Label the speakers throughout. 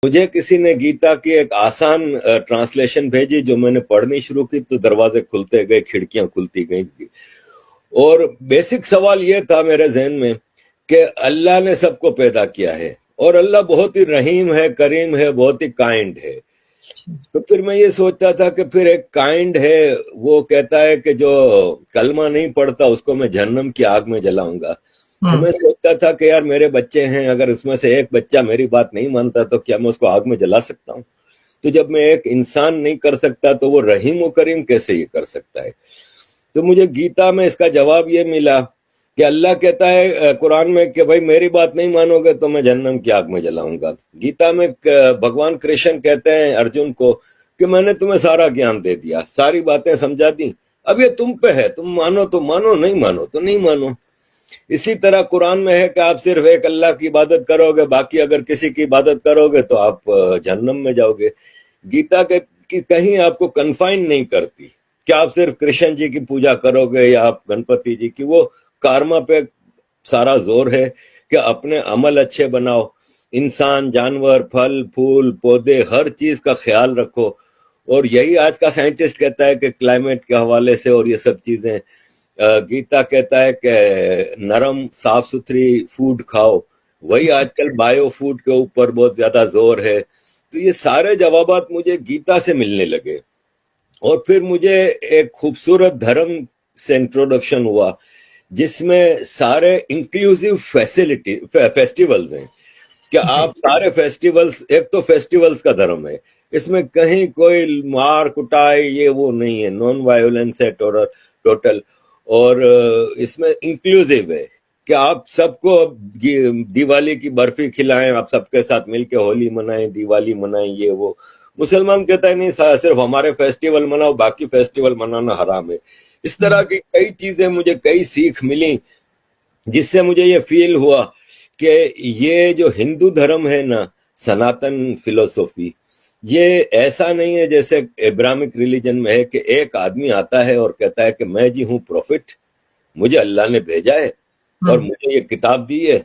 Speaker 1: مجھے کسی نے گیتا کی ایک آسان ٹرانسلیشن بھیجی، جو میں نے پڑھنی شروع کی تو دروازے کھلتے گئے، کھڑکیاں کھلتی گئیں، اور بیسک سوال یہ تھا میرے ذہن میں کہ اللہ نے سب کو پیدا کیا ہے، اور اللہ بہت ہی رحیم ہے، کریم ہے، بہت ہی کائنڈ ہے. تو پھر میں یہ سوچتا تھا کہ پھر ایک کائنڈ ہے، وہ کہتا ہے کہ جو کلمہ نہیں پڑھتا اس کو میں جہنم کی آگ میں جلاؤں گا. تو میں سوچتا تھا کہ یار میرے بچے ہیں، اگر اس میں سے ایک بچہ میری بات نہیں مانتا تو کیا میں اس کو آگ میں جلا سکتا ہوں؟ تو جب میں ایک انسان نہیں کر سکتا تو وہ رحیم و کریم کیسے یہ کر سکتا ہے؟ تو مجھے گیتا میں اس کا جواب یہ ملا کہ اللہ کہتا ہے قرآن میں کہ بھائی میری بات نہیں مانو گے تو میں جہنم کی آگ میں جلاؤں گا. گیتا میں بھگوان کرشن کہتے ہیں ارجن کو کہ میں نے تمہیں سارا گیان دے دیا، ساری باتیں سمجھا دی، اب یہ تم پہ ہے، تم مانو تو مانو، نہیں مانو تو نہیں مانو. اسی طرح قرآن میں ہے کہ آپ صرف ایک اللہ کی عبادت کرو گے، باقی اگر کسی کی عبادت کرو گے تو آپ جہنم میں جاؤ گے. گیتا کہ کہیں آپ کو کنفائن نہیں کرتی کہ آپ صرف کرشن جی کی پوجا کرو گے یا آپ گنپتی جی کی. وہ کارما پہ سارا زور ہے کہ اپنے عمل اچھے بناؤ، انسان، جانور، پھل پھول پودے، ہر چیز کا خیال رکھو. اور یہی آج کا سائنٹسٹ کہتا ہے کہ کلائمیٹ کے حوالے سے اور یہ سب چیزیں. گیتا کہتا ہے کہ نرم صاف ستھری فوڈ کھاؤ، وہی آج کل بایو فوڈ کے اوپر بہت زیادہ زور ہے. تو یہ سارے جوابات مجھے گیتا سے ملنے لگے، اور پھر مجھے ایک خوبصورت دھرم سے انٹروڈکشن ہوا جس میں سارے انکلوسیو فیسٹیولز ہیں کہ آپ سارے فیسٹیولز، ایک تو فیسٹیولز کا دھرم ہے، اس میں کہیں کوئی مار کٹائی یہ وہ نہیں ہے، نان وائلنس ہے ٹوٹل. اور اس میں انکلوسیو ہے کہ آپ سب کو دیوالی کی برفی کھلائیں، آپ سب کے ساتھ مل کے ہولی منائیں، دیوالی منائیں، یہ وہ. مسلمان کہتا ہے نہیں، صرف ہمارے فیسٹیول مناؤ، باقی فیسٹیول منانا حرام ہے. اس طرح کی کئی چیزیں مجھے کئی سیکھ ملی، جس سے مجھے یہ فیل ہوا کہ یہ جو ہندو دھرم ہے نا، سناتن فلسفی، یہ ایسا نہیں ہے جیسے ابراہمک ریلیجن میں ہے کہ ایک آدمی آتا ہے اور کہتا ہے کہ میں جی ہوں پروفٹ، مجھے اللہ نے بھیجا ہے اور مجھے یہ کتاب دی ہے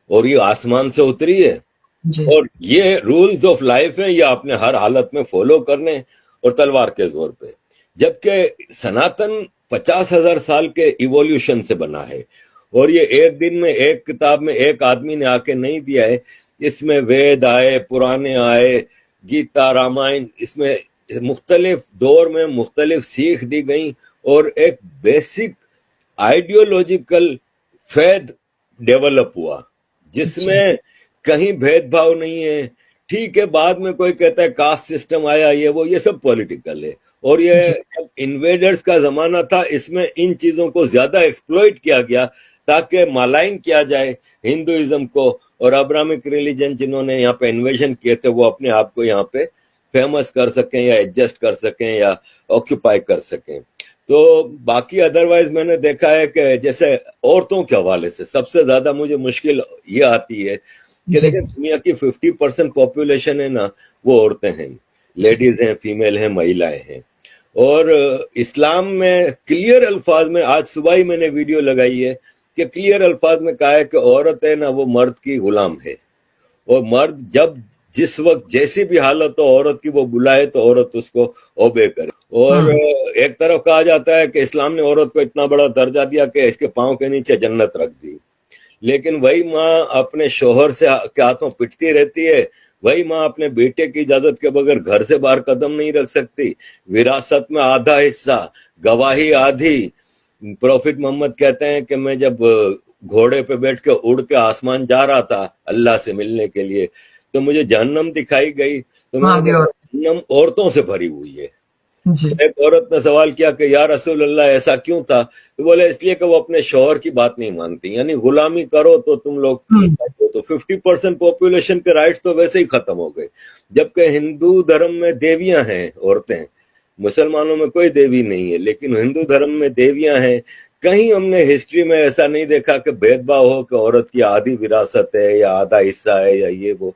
Speaker 1: اور یہ آسمان سے اتری ہے، اور یہ رولز آف لائف ہیں، یہ آپ نے ہر حالت میں فالو کرنے اور تلوار کے زور پہ. جبکہ سناتن 50,000 سال کے ایوولوشن سے بنا ہے، اور یہ ایک دن میں ایک کتاب میں ایک آدمی نے آ کے نہیں دیا ہے. اس میں وید آئے، پرانے آئے، گیتا، رامائن، اس میں مختلف دور میں مختلف سیکھ دی گئیں، اور ایک بیسک آئیڈیولوجیکل فیض ڈیولپ ہوا جس میں کہیں بھید بھاؤ نہیں ہے. ٹھیک ہے، بعد میں کوئی کہتا ہے کاسٹ سسٹم آیا، یہ سب پولیٹیکل ہے. اور یہ جب انویڈرز کا زمانہ تھا، اس میں ان چیزوں کو زیادہ ایکسپلوئٹ کیا گیا تاکہ مالائن کیا جائے ہندوازم کو، اور ابراہمک ریلیجن جنہوں نے یہاں پہ انویژن کیے تھے وہ اپنے آپ کو یہاں پہ فیمس کر سکیں یا ایڈجسٹ کر سکیں یا آکوپائی کر سکیں. تو باقی ادروائز میں نے دیکھا ہے کہ جیسے عورتوں کے حوالے سے سب سے زیادہ مجھے مشکل یہ آتی ہے کہ دیکھیں دنیا کی 50% پاپولیشن ہے نا، وہ عورتیں ہیں، لیڈیز ہیں، فیمیل ہیں، مہیلائیں ہیں. اور اسلام میں کلیئر الفاظ میں، آج صبح ہی میں نے ویڈیو لگائی ہے کہ کلیئر الفاظ میں کہا ہے کہ عورت ہے نا وہ مرد کی غلام ہے، اور مرد جب جس وقت جیسی بھی حالت ہو عورت کی وہ بلائے تو عورت اس کو اوبے کرے. اور ایک طرف کہا جاتا ہے کہ اسلام نے عورت کو اتنا بڑا درجہ دیا کہ اس کے پاؤں کے نیچے جنت رکھ دی، لیکن وہی ماں اپنے شوہر سے کے ہاتھوں پٹتی رہتی ہے، وہی ماں اپنے بیٹے کی اجازت کے بغیر گھر سے باہر قدم نہیں رکھ سکتی، وراثت میں آدھا حصہ، گواہی آدھی. پروفٹ محمد کہتے ہیں کہ میں جب گھوڑے پہ بیٹھ کے اڑ کے آسمان جا رہا تھا اللہ سے ملنے کے لیے تو مجھے جہنم دکھائی گئی، تو میں نے کہا جہنم عورتوں سے بھری ہوئی ہے. ایک عورت نے سوال کیا کہ یا رسول اللہ ایسا کیوں تھا؟ تو بولے اس لیے کہ وہ اپنے شوہر کی بات نہیں مانتی، یعنی غلامی کرو تو تم لوگ تو 50% پاپولیشن کے رائٹس تو ویسے ہی ختم ہو گئے. جبکہ ہندو دھرم میں دیویاں ہیں عورتیں، مسلمانوں میں کوئی دیوی نہیں ہے، لیکن ہندو دھرم میں دیویاں ہیں. کہیں ہم نے ہسٹری میں ایسا نہیں دیکھا کہ بھید بھاؤ ہو کہ عورت کی آدھی وراثت ہے یا آدھا حصہ ہے یا یہ وہ.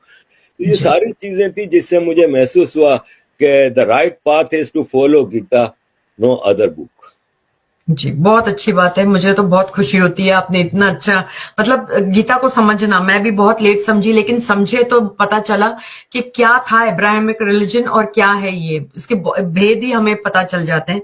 Speaker 1: تو یہ ساری چیزیں تھی جس سے مجھے محسوس ہوا کہ the right path is to follow Gita, no other book.
Speaker 2: جی بہت اچھی بات ہے، مجھے تو بہت خوشی ہوتی ہے آپ نے اتنا اچھا مطلب گیتا کو سمجھنا، میں بھی بہت لیٹ سمجھی لیکن سمجھے تو پتا چلا کہ کیا تھا ابراہمک ریلیجن اور کیا ہے یہ، اس کے بھید ہی ہمیں پتا چل جاتے ہیں.